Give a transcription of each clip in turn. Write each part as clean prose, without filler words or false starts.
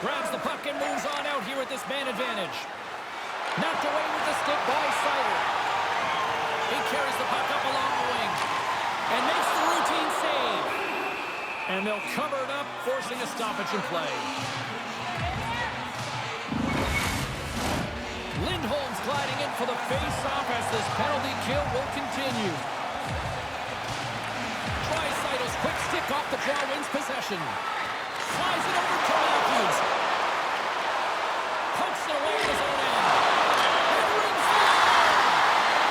Grabs the puck and moves on out here with this man advantage. Knocked away with the stick by Sider. He carries the puck up along the wing and makes the routine save. And they'll cover it up, forcing a stoppage in play. Lindholm's gliding in for the face-off as this penalty kill will continue. Draisaitl's quick stick off the draw wins possession. Slides it over to Matthews. Pokes it away at his own end. And rings it in.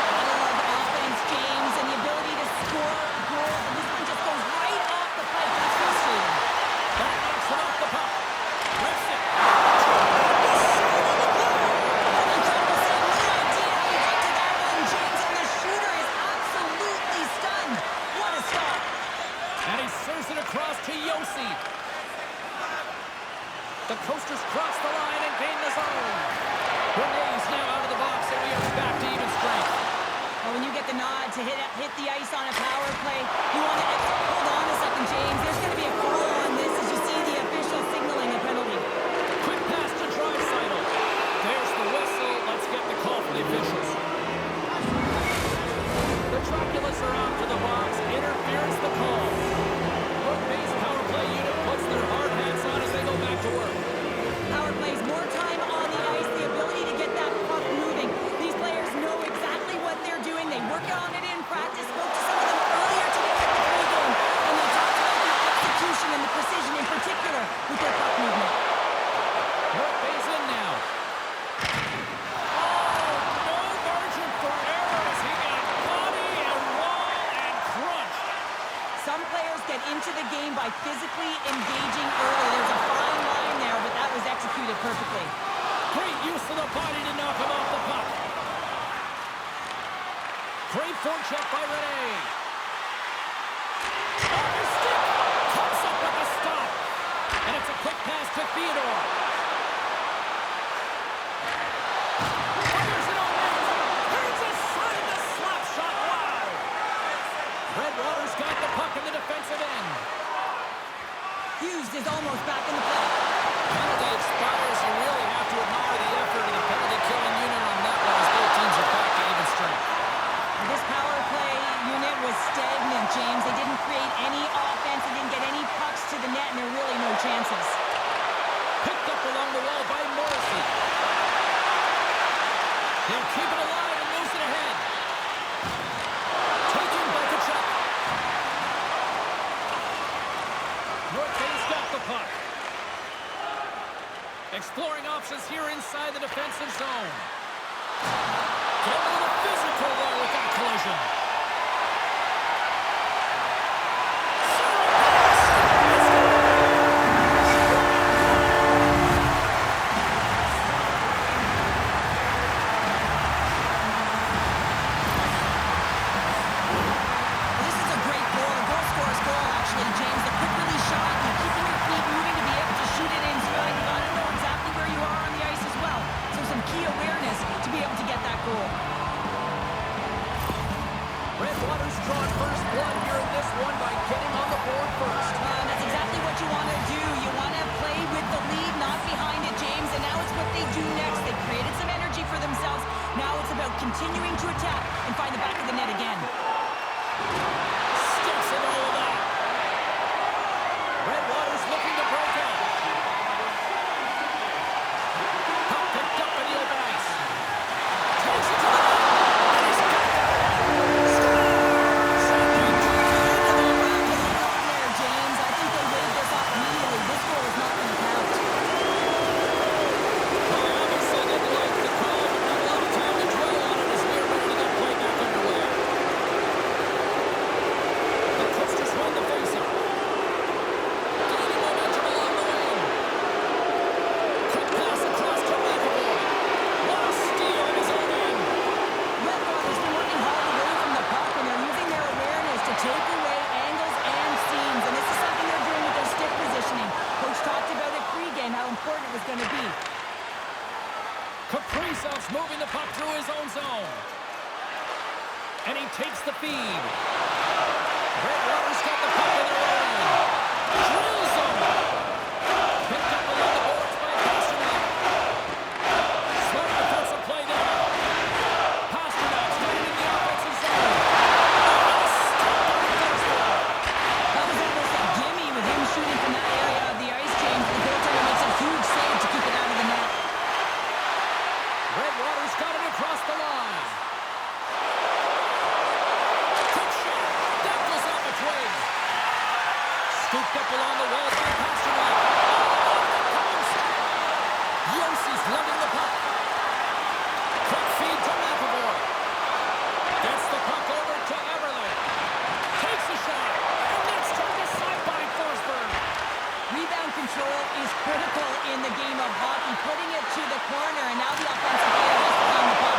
I love the offense, James, and the ability to score a goal. And this one just goes right off the pipe. That's frustrating. That knocks him off the puck. Rips it. Incredible save. No idea how he got to that one, James, and the shooter is absolutely stunned. What a stop. And he serves it across to Yossi. The Coasters cross the line and gain the zone. Renee's now out of the box, and we are back to even strength. Well, when you get the nod to hit the ice on a power play, you want to hold on a second, James. There's going to be a call on this as you see the official signaling a penalty. Quick pass to Draisaitl. There's the whistle. Let's get the call from the officials. The Troculus are off to the box. Interference the call. Brook Bay's power play unit puts their hard hats on as they go back to work. Power plays, more time on the ice, the ability to get that puck moving. These players know exactly what they're doing. They work on it in practice. Spoke to some of them earlier today at the pregame, and they talked about the execution and the precision in particular with their puck movement. Brook Bay's in now. Oh, no margin for error as he got body and wall and crunched. Some players get into the game by physically engaging early. There's a fine line there, but that was executed perfectly. Great use of the body to knock him off the puck. Great forecheck by Rene. Off his stick. Comes up with a stop. And it's a quick pass to Theodore. Fires it on net. Turns aside the slap shot. Wow. Redwater's got the puck in the defensive end. Hughes is almost back in the play. Penalty expires. You really have to admire the effort of the penalty killing unit on that one as both teams are back to even strength. This power play unit was stagnant, James. They didn't create any offense. They didn't get any pucks to the net, and there are really no chances. Picked up along the wall by Morrissey. He'll keep it alive and moves it ahead. Taken by Kachuk. North Bay's got the puck. Exploring options here inside the defensive zone. Getting a little physical there with that collision. This is a great goal, a goal scorer's goal, actually, James. The quick release shot and keeping your feet moving to be able to shoot it in stride. You got to know exactly where you are on the ice as well. So some key awareness to be able to get that goal. Redwater's drawn first blood here in this one by getting on the board first. That's exactly what you want to do. You want to play with the lead, not behind it, James. And now it's what they do next. They created some energy for themselves. Now it's about continuing to attack and find the back of the net again. Sticks and all of that. Redwater's looking to break out. Puck picked up in the open ice. Takes it to the net. And he's got it. There, James. I think they waved this off immediately. This goal is not going to count. Well, obviously didn't like the call, but not a lot of time to dwell on it as we're ready to get play back underway. The Coasters won the faceoff. Gaining momentum along the wing. Quick pass across to Leaverboy. What a steal in his own end. Redwater's been working hard away from the puck, and they're using their awareness to take away angles and seams. And this is something they're doing with their stick positioning. Coach talked about it pregame, how important it was going to be. Kaprizov's moving the puck through his own zone. And he takes the feed. Redwater's got the puck in their own end. Drills him. Picked up along the boards by control is critical in the game of hockey. Putting it to the corner, and now the offensive player has to find the puck.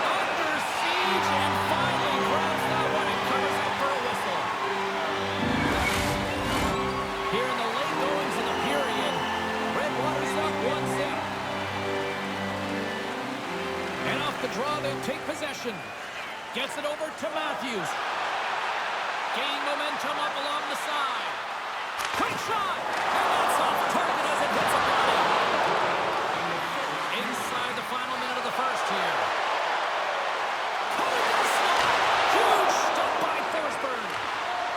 Under siege and finally grabs that one and covers up for a whistle. Here in the late goings of the period, Redwater's up 1-0. And off the draw, they'll take possession. Gets it over to Matthews. Gaining momentum up along the side. Quick shot! And that's off target as it hits a body. Inside the final minute of the first here. Coming to the slot. Huge stop by Forsberg.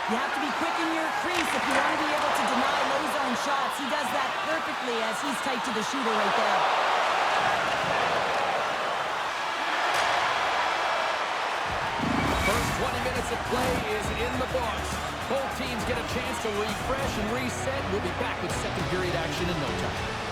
You have to be quick in your crease if you want to be able to deny low zone shots. He does that perfectly as he's tight to the shooter right there. First 20 minutes of play is in the books. Both teams get a chance to refresh and reset. We'll be back with second period action in no time.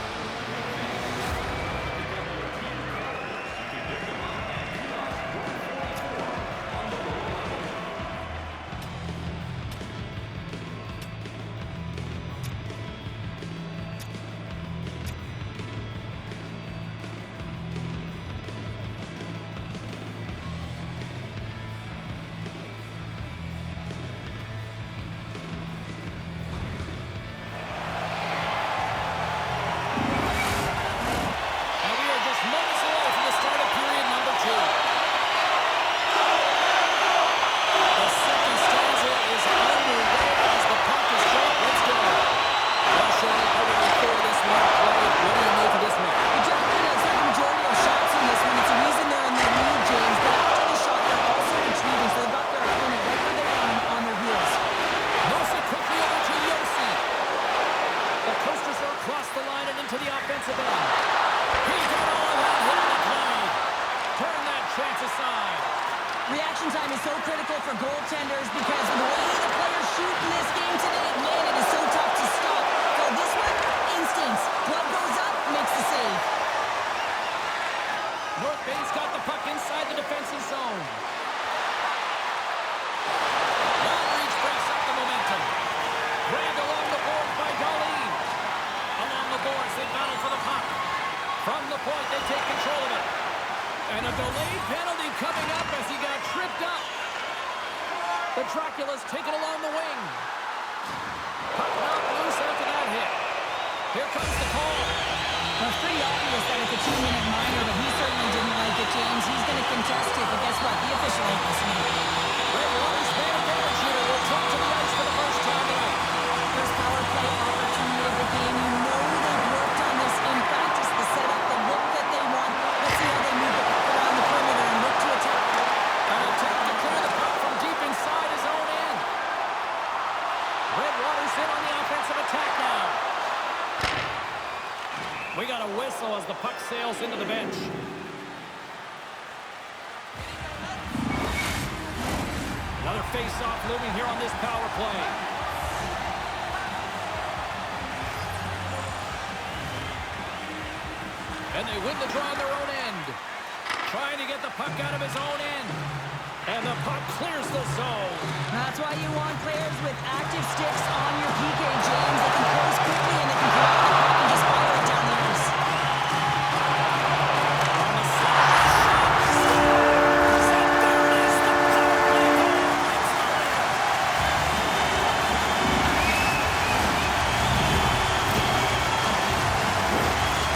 Reaction time is so critical for goaltenders because the way the players shoot in this game today, man, it is so tough to stop. So this one, instincts. Glove goes up, makes the save. North Bay's got the puck inside the defensive zone. Long reach breaks up the momentum. Grabbed along the boards by Darlene. Along the boards, they battle for the puck. From the point, they take control of it. And a delayed penalty coming up as he got tripped up. The Dracula's taken along the wing. Puck knocked loose after that hit. Here comes the call. Well, it's pretty obvious that it's a 2-minute minor, but he certainly didn't like it, James. He's going to contest it, but guess what? The official ain't listening. Redwater's man advantage here will talk to the ice for the first time tonight. First power play opportunity of the game. You know they've worked on this in practice, the setup, the look that they want. Let's see how they move it around the perimeter and look to attack. An attempt to clear the puck from deep inside his own end. Redwater's in on the offensive attack now. We got a whistle as the puck sails into the bench. Another face-off looming here on this power play. And they win the draw on their own end. Trying to get the puck out of his own end. And the puck clears the zone. That's why you want players with active sticks on your PK, James. They can close quickly and they can grab the puck and just fire it down the ice. On the side, shot. And there it is, the power play goal.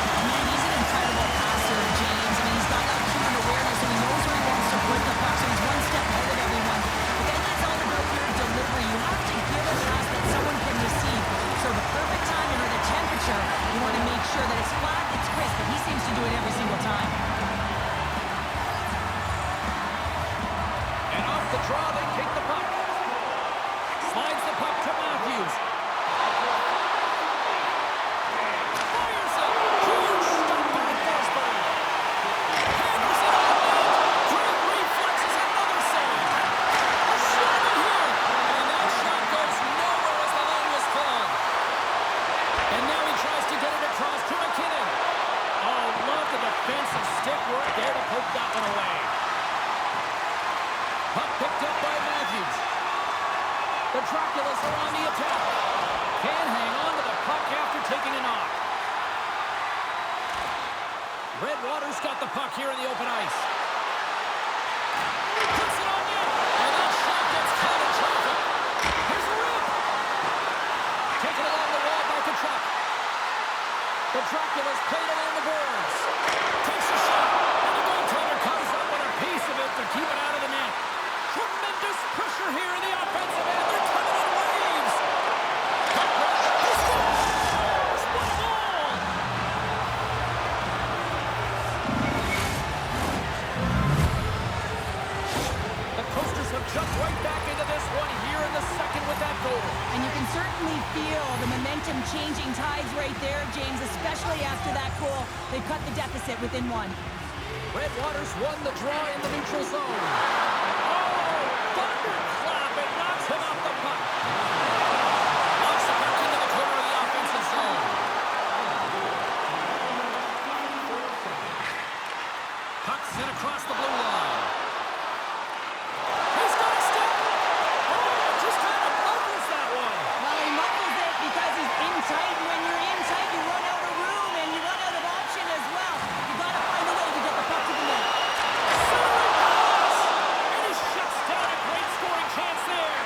I mean, he's an incredible passer, James. I mean, he's got that keen awareness and he knows where he wants to put the puck, so he's one step ahead of everyone. But then it's all about your delivery. You have to give a pass that someone can receive. So the perfect timing or the temperature, you want to make sure that it's flat, it's crisp, but he seems to do it every single time. And off the draw, they take the puck. Slides the puck to Matthews. Fires it. Huge stop by Forsberg. Hammers it on net. Great reflexes, another save. A shot in here. And that shot goes nowhere as the line was filled. And now he tries to get it across to McKinnon. Oh, love the defensive stick work there to poke that one away. Puck picked up by Matthews. The Draculas are on the attack. Can hang on to the puck after taking a knock. Redwater's got the puck here in the open ice. Puts it on net, and that shot gets caught in traffic. Here's the rip. Taken along the wall by Kachuk. The Dracula's played along the boards. Takes a shot, and the goaltender comes up with a piece of it to keep it out of the net. Tremendous pressure here in the offensive end. They're coming in waves. He scores! What a goal! The Coasters have jumped right back into this one here in the second with that goal. And you can certainly feel the momentum changing tides right there, James, especially after that goal. They cut the deficit within one. Redwater's won the draw in the neutral zone. Oh, thunderclap! It knocks him off the puck. Knocks the puck into the corner of the offensive zone. Puck sent across the blue line. He's got a stick. Oh, just kind of muffles that one. Well, he muffles it because he's in tight, and when you're in tight, you run out of room, and you run out of option as well. You got to find a way to get the puck to the net. Centering pass! And he shuts down a great scoring chance there.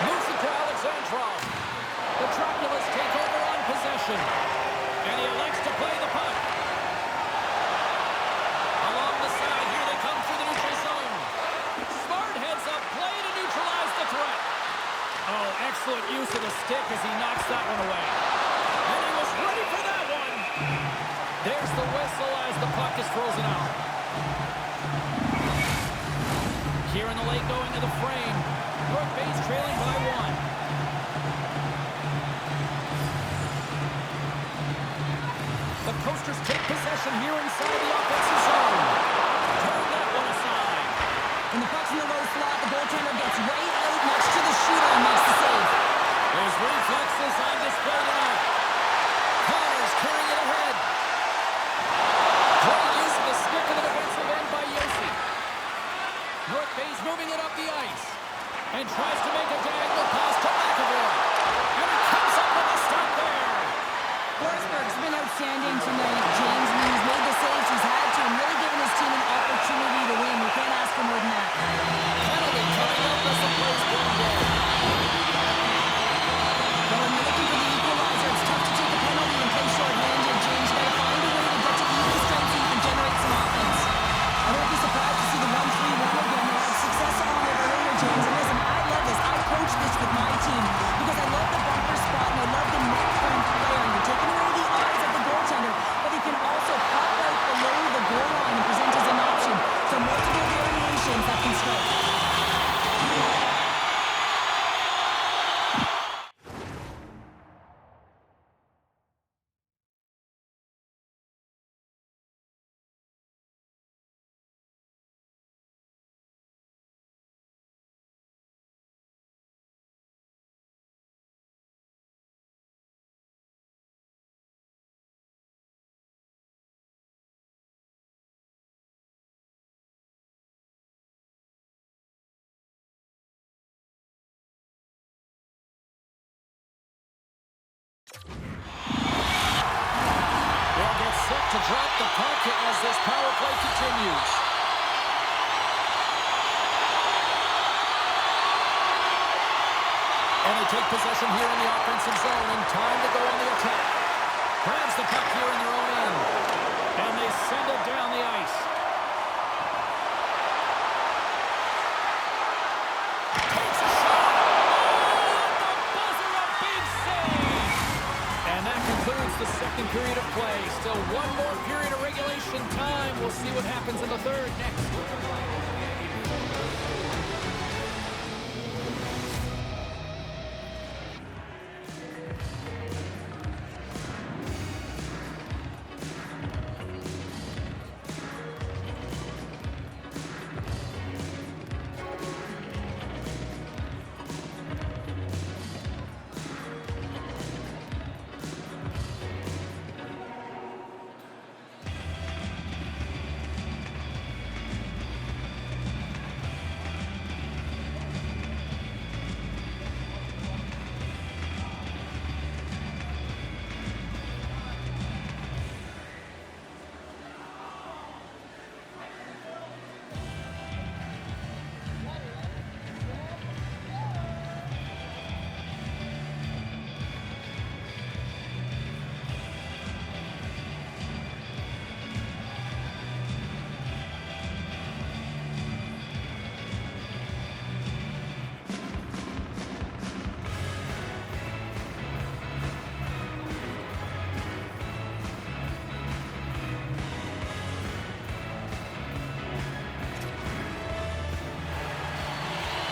Moves it to Alexandrov. The Draculas take over on possession. And he elects to play the puck. Along the side, here they come through the neutral zone. Smart heads up play to neutralize the threat. Oh, excellent use of the stick as he knocks that one away. And he was ready for that one. There's the whistle as the puck is frozen out. Here in the late going to the frame. North Bay's trailing by one. The Coasters take possession here inside the offensive zone. Turn that one aside. When the puck's in the low slot, the goaltender gets right out next to the shooter and makes the save. His reflexes on display tonight. Connors carrying it ahead. Great use of the stick in the defensive end by Yossi. North Bay's moving it up the ice. And tries to make a diagonal pass to McAvoy. And he comes up with a stop there. Forsberg's been outstanding tonight, James. I mean, he's made the saves he's had to and really given his team an opportunity to win. You can't ask for more than that. Penalty coming up as the play's going down. But when you're looking for the equalizer, it's tough to take a penalty and play short-handed, James. You got to find a way to get to even strength so you can generate some offense. I won't be surprised to see the 1-3-1 again. They had success on it earlier, James. And listen, I love this. I coach this with my team because I love the bumper spot and I love the net-front player. You're taking away the eyes of the goaltender, but he can also pop out below the goal line and present as an option. So multiple variations that can strike. They'll get set to drop the puck as this power play continues. And they take possession here in the offensive zone and time to go on the attack. Grabs the puck here in their own end. And they send it down the ice. Takes a shot. Oh, the buzzer, a big save. And that concludes the second period of play. Still one more period of regulation time. We'll see what happens in the third next.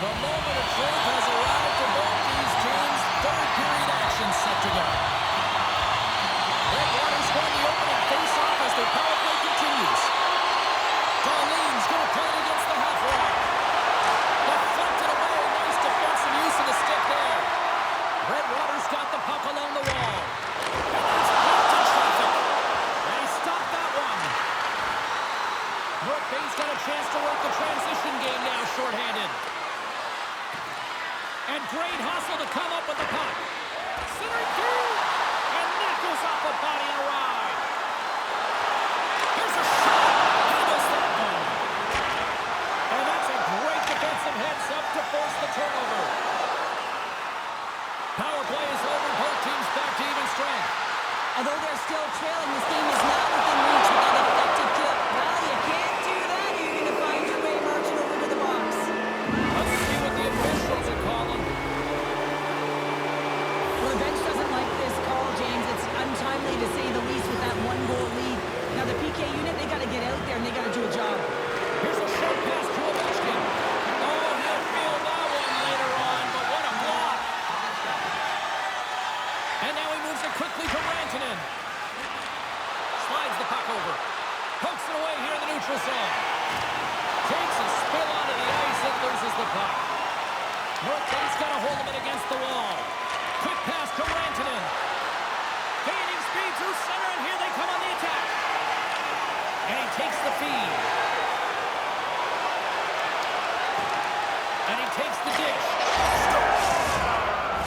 The moment of truth has arrived for both these teams. Third period action set to go. Red Waters won the opening face-off as their power play continues. Darlene's going to play it against the half wall. Deflected away. Nice defensive use of the stick there. Red Waters got the puck along the wall. And that's blocked in traffic. And he stopped that one. North Bay's got a chance to work the transition game now, shorthanded. And great hustle to come up with the puck. Centering through. And that goes off a body and a ride. Here's a shot. He missed that one. And that's a great defensive heads-up to force the turnover. Power play is over. Both teams back to even strength. Although they're still trailing, this game is not within reach with that effective kill. Well, you can't do that. You're going to find your way marching over to the box. Let's see what the officials are calling. Well, the bench doesn't like this call, James. It's untimely to say the least with that one-goal lead. Now, the PK unit, they got to get out there and they got to do a job. Here's a short pass to Ovechkin. Oh, he'll feel that one later on, but what a block. And now he moves it quickly to Rantanen. Slides the puck over. Pokes it away here in the neutral zone. Takes a spill onto the ice and loses the puck. North Bay's got a hold of it against the wall. Quick pass to Rantanen. Gaining speed through center, and here they come on the attack. And he takes the feed. And he takes the dish.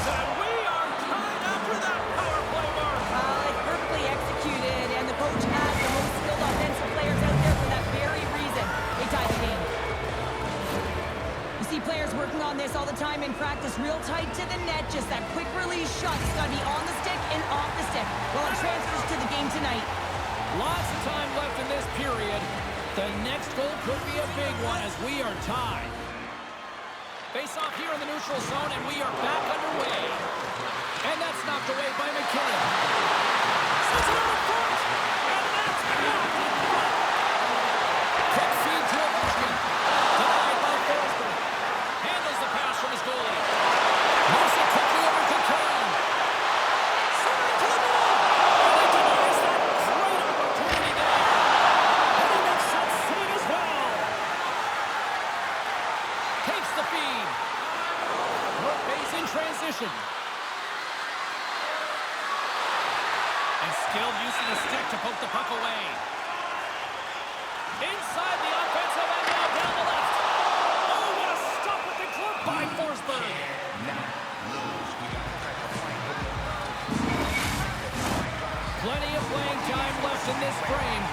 And we are tied after that power play mark. It's perfectly executed, and the coach has the most skilled offensive players out there for that very reason. They tied the game. You see players working on this all the time in practice, real tight to the net, just that quick release shot. It's got to be on the stick and off the stick. Well, it transfers to the game tonight. Lots of time left in this period. The next goal could be a big one as we are tied. Face off here in the neutral zone, and we are back underway. And that's knocked away by McKinnon. Sets it over front, and that's blocked in front. Quick feed to Ovechkin. Denied by Forsberg. Handles the pass from his goalie. Moves it quickly over to Kane. Centering to the middle. And he denies that great opportunity there. And he makes that save as well. Takes the feed. North Bay's in transition. And skilled use of the stick to poke the puck away. Inside the offensive end, now down the left. Oh, what a stop with the glove by Forsberg. Plenty of playing time left in this frame.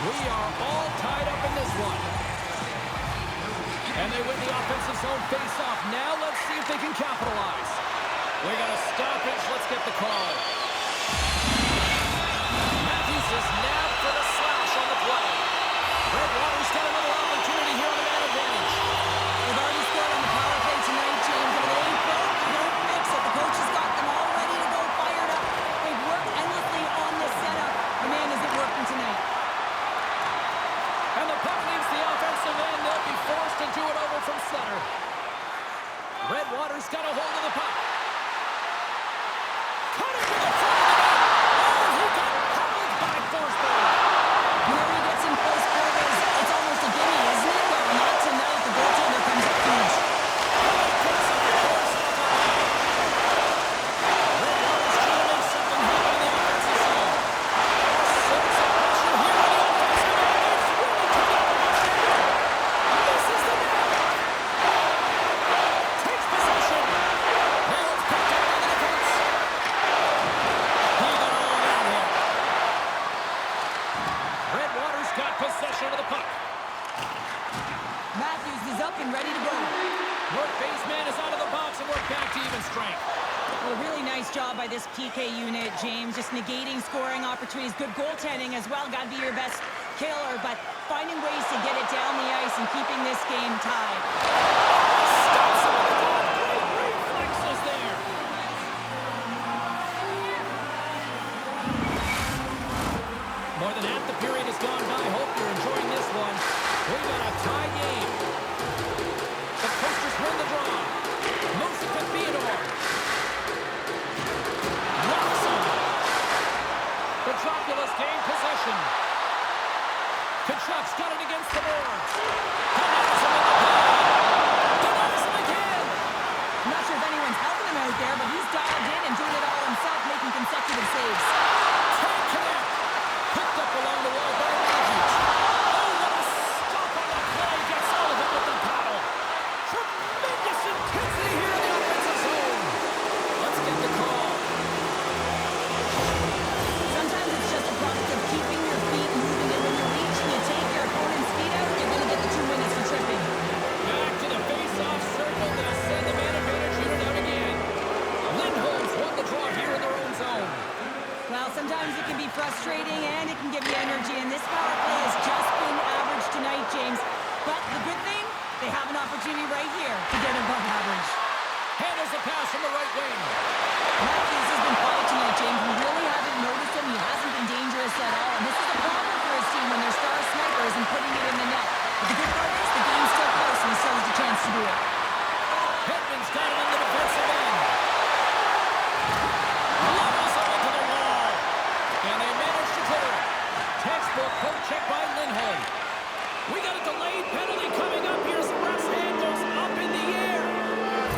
We are all tied up in this one. And they win the offensive zone face-off. Now let's see if they can capitalize. We got a stoppage. Let's get the call. Matthews is nabbed for the slash on the play. Red Waters got another opportunity here on the man advantage. They've already scored on the power play tonight, James. If it ain't broke, you don't fix it. The coach has got them all ready to go, fired up. They've worked endlessly on this setup. The man, is it working tonight? And the puck leaves the offensive end. They'll be forced to do it over from center. Red Waters got a hold of the puck. Cut it to the front of the net. Oh, he got held by Forsberg. Whenever he gets in close quarters, it's almost a gimme, isn't it? Well, not tonight. The goaltender comes up huge. Possession of the puck. Matthews is up and ready to go. North Bay's man is out of the box, and we're back to even strength. Well, a really nice job by this PK unit, James. Just negating scoring opportunities. Good goaltending as well. Got to be your best killer, but finding ways to get it down the ice and keeping this game tied. Stops him with the goal. Great reflexes there. More than half the period has gone by. Hope you're enjoying this one. We've got a tie game. The Coasters win the draw. Kachuk's got it against the boards. Denies him in the pad. Denies him again. I'm not sure if anyone's helping him out there, but he's dialed in and doing it all himself, making consecutive saves. Can't connect. Picked up along the wall by Matthews. Oh, what a stop on the play. Gets all of it with the paddle. Tremendous intensity here in the offensive zone. Let's get the call. Sometimes it's just a product of keeping your feet moving, and when you reach and you take your opponent's feet out, you're going to get the 2 minutes for tripping. Back to the face-off circle. They'll send the man advantage unit out again. Lindholm's won the draw here in their own zone. Well, sometimes it can be frustrating and it can give you energy, and this power play has just been average tonight, James. But the good thing, they have an opportunity right here to get above average. Handles the pass from the right wing. Matthews has been quiet tonight, James. We really haven't noticed him. He hasn't been dangerous at all. And this is a problem for his team when their star sniper isn't putting it in the net. But the good part is the game's still close and he still has a chance to do it. Hedman's got it in the defensive end. Levels it into the wall. And they manage to clear it. Textbook poke check by Lindholm. We got a delayed penalty coming up here as the ref's hand goes up in the air.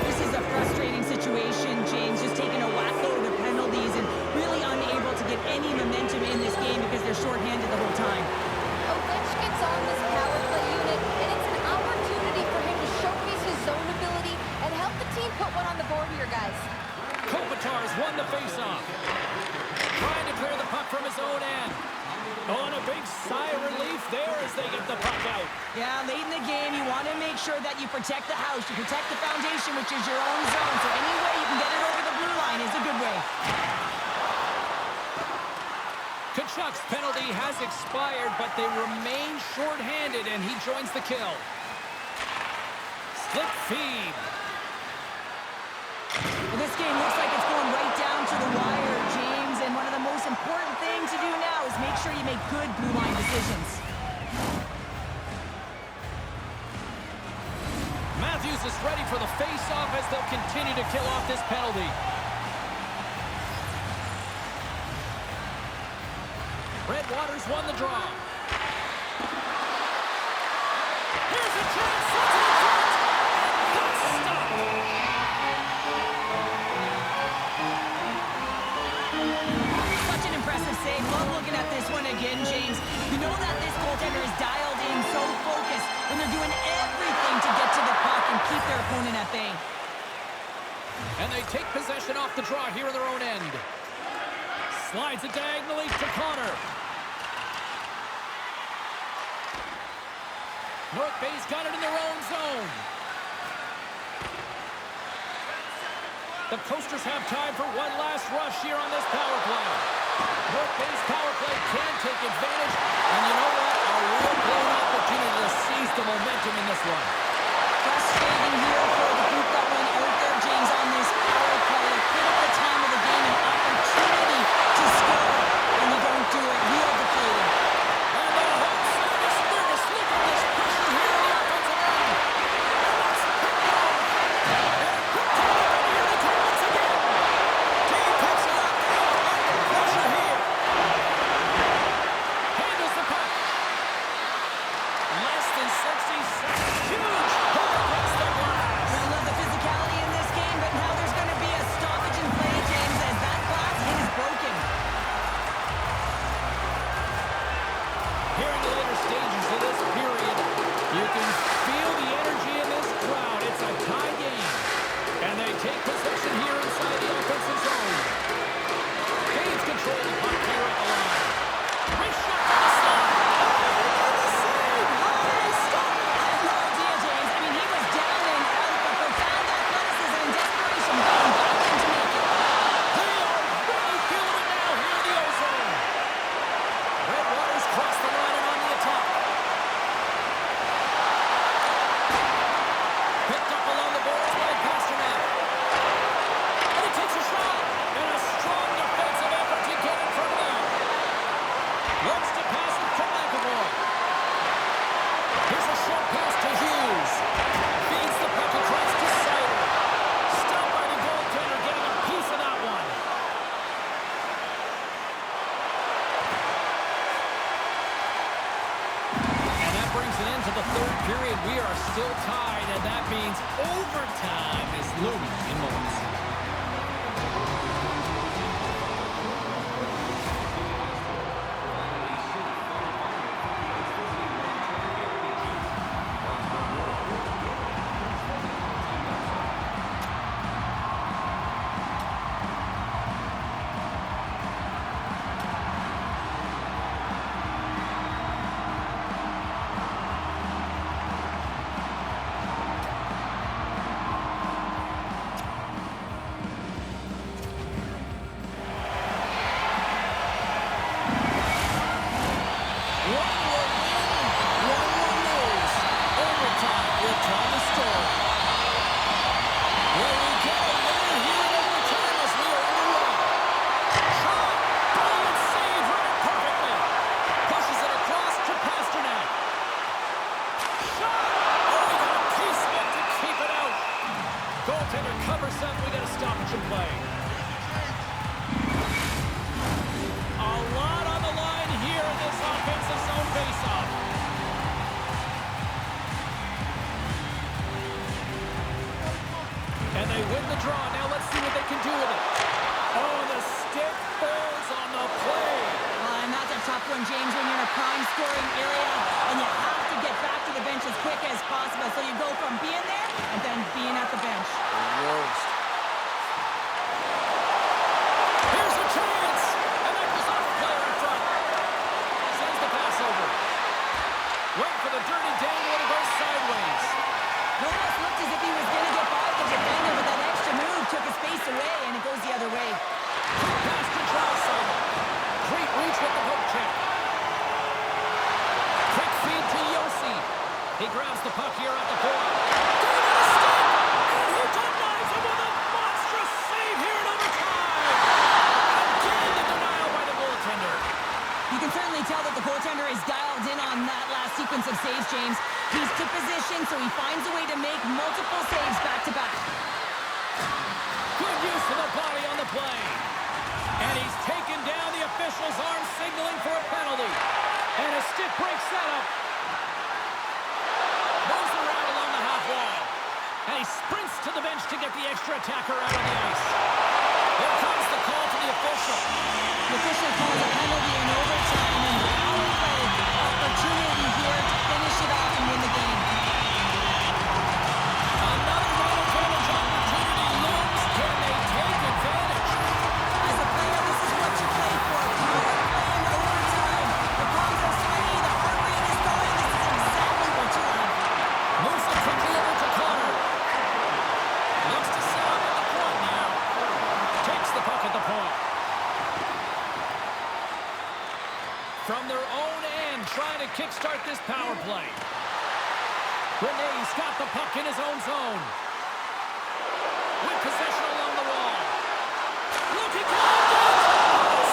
This is a frustrating situation, James, just taking a whack load of penalties and really unable to get any momentum in this game because they're shorthanded the whole time. Ovechkin's on this power play unit, and it's an opportunity for him to showcase his zone ability and help the team put one on the board here, guys. Kopitar's won the faceoff. Trying to clear the puck from his own end. On a big sigh of relief there as they get the puck out. Yeah, late in the game, you want to make sure that you protect the house, you protect the foundation, which is your own zone. So any way you can get it over the blue line is a good way. Kachuk's penalty has expired, but they remain shorthanded, and he joins the kill. Slip feed. Well, this game looks like it's going right down to the wire, James, and one of the most important things to do now is make sure you make good blue line decisions. Matthews is ready for the face-off as they'll continue to kill off this penalty. Redwater's won the draw. Here's a chance. Sets it in front. And that's stopped. Such an impressive save. Love looking at this one again, James. You know that this goaltender is dialed in, so focused, and they're doing everything to get to the puck and keep their opponent at bay. And they take possession off the draw here in their own end. Slides it diagonally to Connor. North Bay's got it in their own zone. The Coasters have time for one last rush here on this power play. North Bay's power play can take advantage. And you know what? A real blown opportunity to seize the momentum in this one. Frustrating here for the group that went out there, James, on this power play. A critical time of the game, an opportunity to score, and you don't do it. Real deflating. And the home side is nervous. Look at this pressure here in the offensive end. And that's picked off. And picked up, and here they come once again. Team picks it up. Under pressure here. Handles the puck. Less than 60 seconds. Huge hole against the glass. I love the physicality in this game, but now there's going to be a stoppage in play, James, as that glass is broken. Here in the later stages of this period, you can feel the energy in this crowd. It's a tie game. And they take possession here inside the offensive zone. Gains control of the puck here at the line. Great shot from the slot. No idea, James. I mean, he was down and out, but profound athleticism and desperation got him back in to make it. They are really feeling it now here in the ozone. Redwaters cross the line and on the attack. Picked up along the boards by Pasternak. And he takes a shot. And a strong defensive effort to get in front of the third period. We are still tied, and that means overtime is looming in moments. Goaltender covers up. We got a stoppage in play. A lot on the line here in this offensive zone faceoff. And they win the draw. Now let's see what they can do with it. Oh, the stick falls on the play. And that's a tough one, James, when you're in a prime scoring area and you have to get back to the bench as quick as possible. So you go from being there and then being at the bench. Worst. Here's a chance! And that goes off the player in front. Sends the pass over. Went for the dirty dangle and it goes sideways. No, almost looked as if he was going to get by the defender, but that extra move took his space away and it goes the other way. Pass to Charleston. Great reach with the hook check. Quick feed to Yossi. He grabs the puck here at the point. He denies him with a monstrous save here in overtime. Again, the denial by the goaltender. You can certainly tell that the goaltender is dialed in on that last sequence of saves, James. He's to position, so he finds a way to make multiple saves back-to-back. Good use of the body on the play. And he's taken down. The official's arm signaling for a penalty. And a stick break setup. Moves around along the half wall. And he sprints to the bench to get the extra attacker out on the ice. Here comes the call to the official. The official calls a penalty in overtime, and power play opportunity here to finish it off and win the game. Another man advantage opportunity looms. Can they take advantage? As a player, this is what you play for. Power play in overtime. The palms are sweaty, the heart rate is going. This is exactly what you want. Moves it quickly over to Connor. Looks to set up at the point now. Takes the puck at the point. From their own end, trying to kickstart this power play. Renee's got the puck in his own zone. With possession along the wall. Looking good.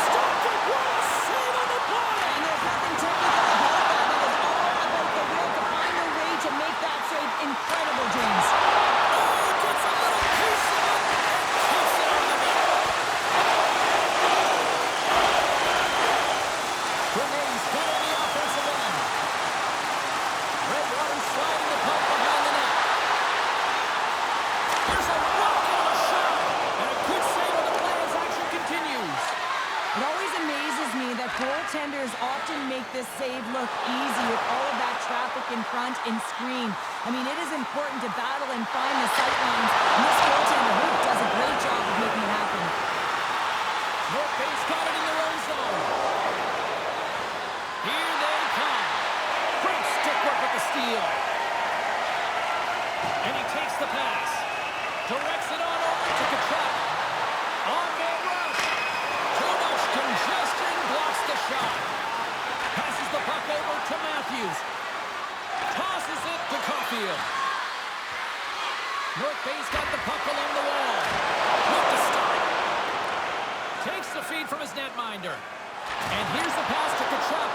Stopped it. What a save on the play. And there's nothing technical about that. It is all about the will to find a way to make that save incredible, James. Oh, gets a little piece of it. Keeps it on the net. Renee's got on the offensive end. Rd1 sliding the puck behind the net. There's a rocket on a shot. And a good save on the play as action continues. It always amazes me that goaltenders often make this save look easy with all of that traffic in front and screen. I mean, it is important to battle and find the sight lines, and this goaltender does a great job of making it happen. North Bay's got it in their own zone. Here they come. Great stick work with the steal. And he takes the pass. Directs it on over to Kachuk. On-man rush. Too much congestion. Blocks the shot. Passes the puck over to Matthews. Tosses it to Caulfield. North Bay's got the puck along the wall. With the stop. Takes the feed from his netminder. And here's the pass to Kachuk.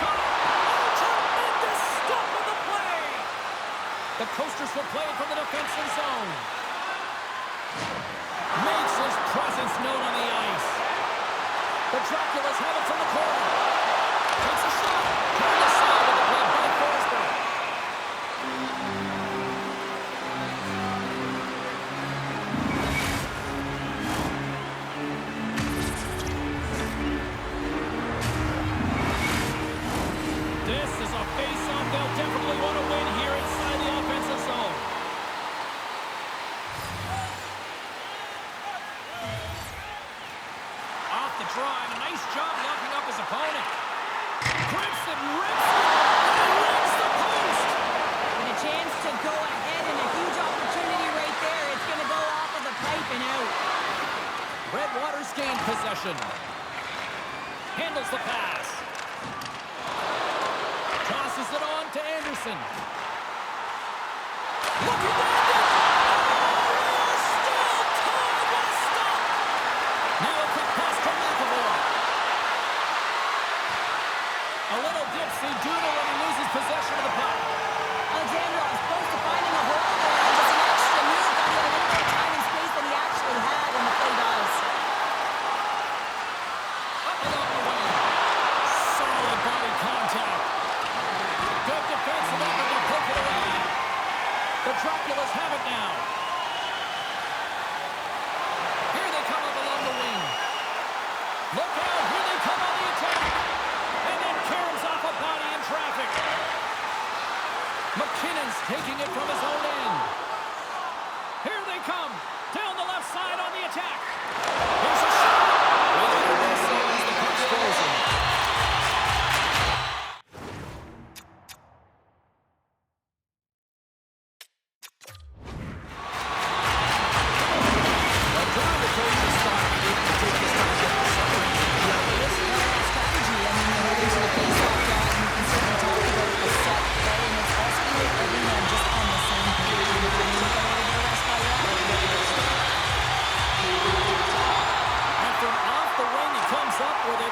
Shot. Oh, tremendous stop on the play. The Coasters will play it from the defensive zone. Makes his presence known on the ice. The Draculas have it from the corner. Takes a shot. Turned aside with the glove trying. A nice job locking up his opponent. Grips it, rips it, and rings the post. With a chance to go ahead and a huge opportunity right there. It's going to go off of the pipe and out. Redwater's gained possession. Handles the pass. Tosses it on to Anderson. Looking down it. Oh, still tied with a stop. Now a quick pass to McAvoy. A little dipsy doodle when he loses possession of the puck. Alexandrov is close to finding a hole there. And just an extra move got him a little more time and space than he actually had in the play guys. Up along the wing. Solid body contact. Good defensive effort to poke it away. The Draculas have it now. Here they come up along the wing. Look out, here they come on the attack. And then caroms off a body in traffic. McKinnon's taking it from his own end. Here they come. Down the left side on the attack. Here's a shot. With it, this ends the puck's frozen.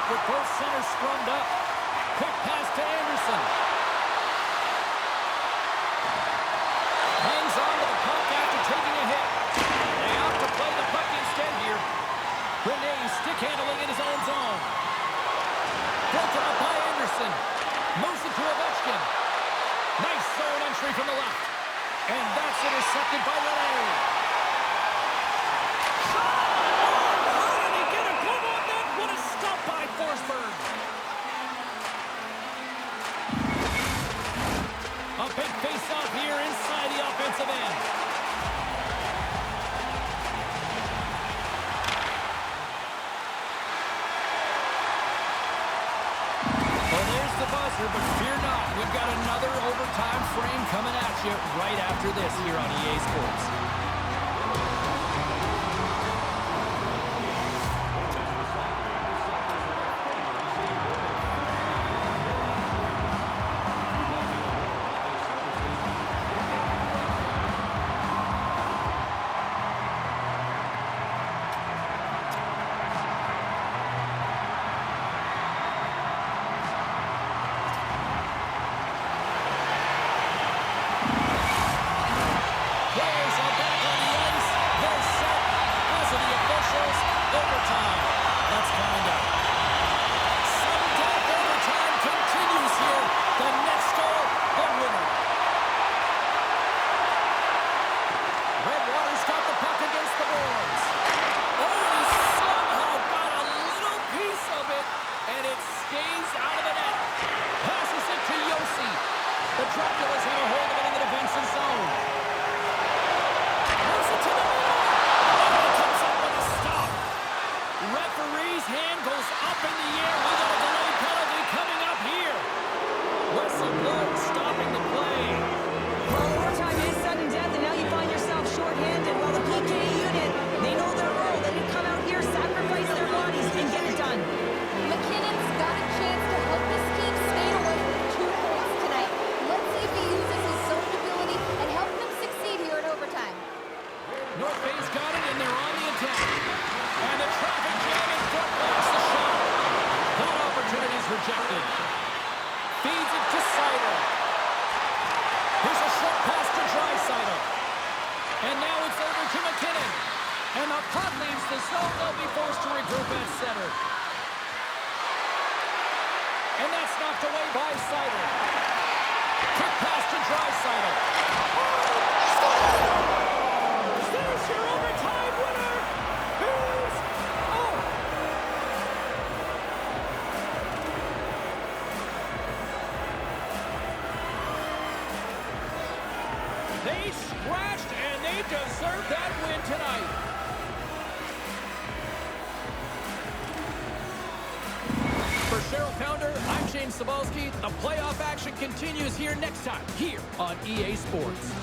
With both centers scrummed up. Quick pass to Anderson. Hangs on to the puck after taking a hit. They opt to play the puck instead here. Rene stick handling in his own zone. Broken up by Anderson. Moves it to Ovechkin. Nice zone entry from the left. And that's intercepted by Rene. A big face-off here inside the offensive end. Well, there's the buzzer, but fear not. We've got another overtime frame coming at you right after this here on EA Sports. They scratched, and they deserve that win tonight. Daryl Pounder. I'm James Cebulski. The playoff action continues here next time, here on EA Sports.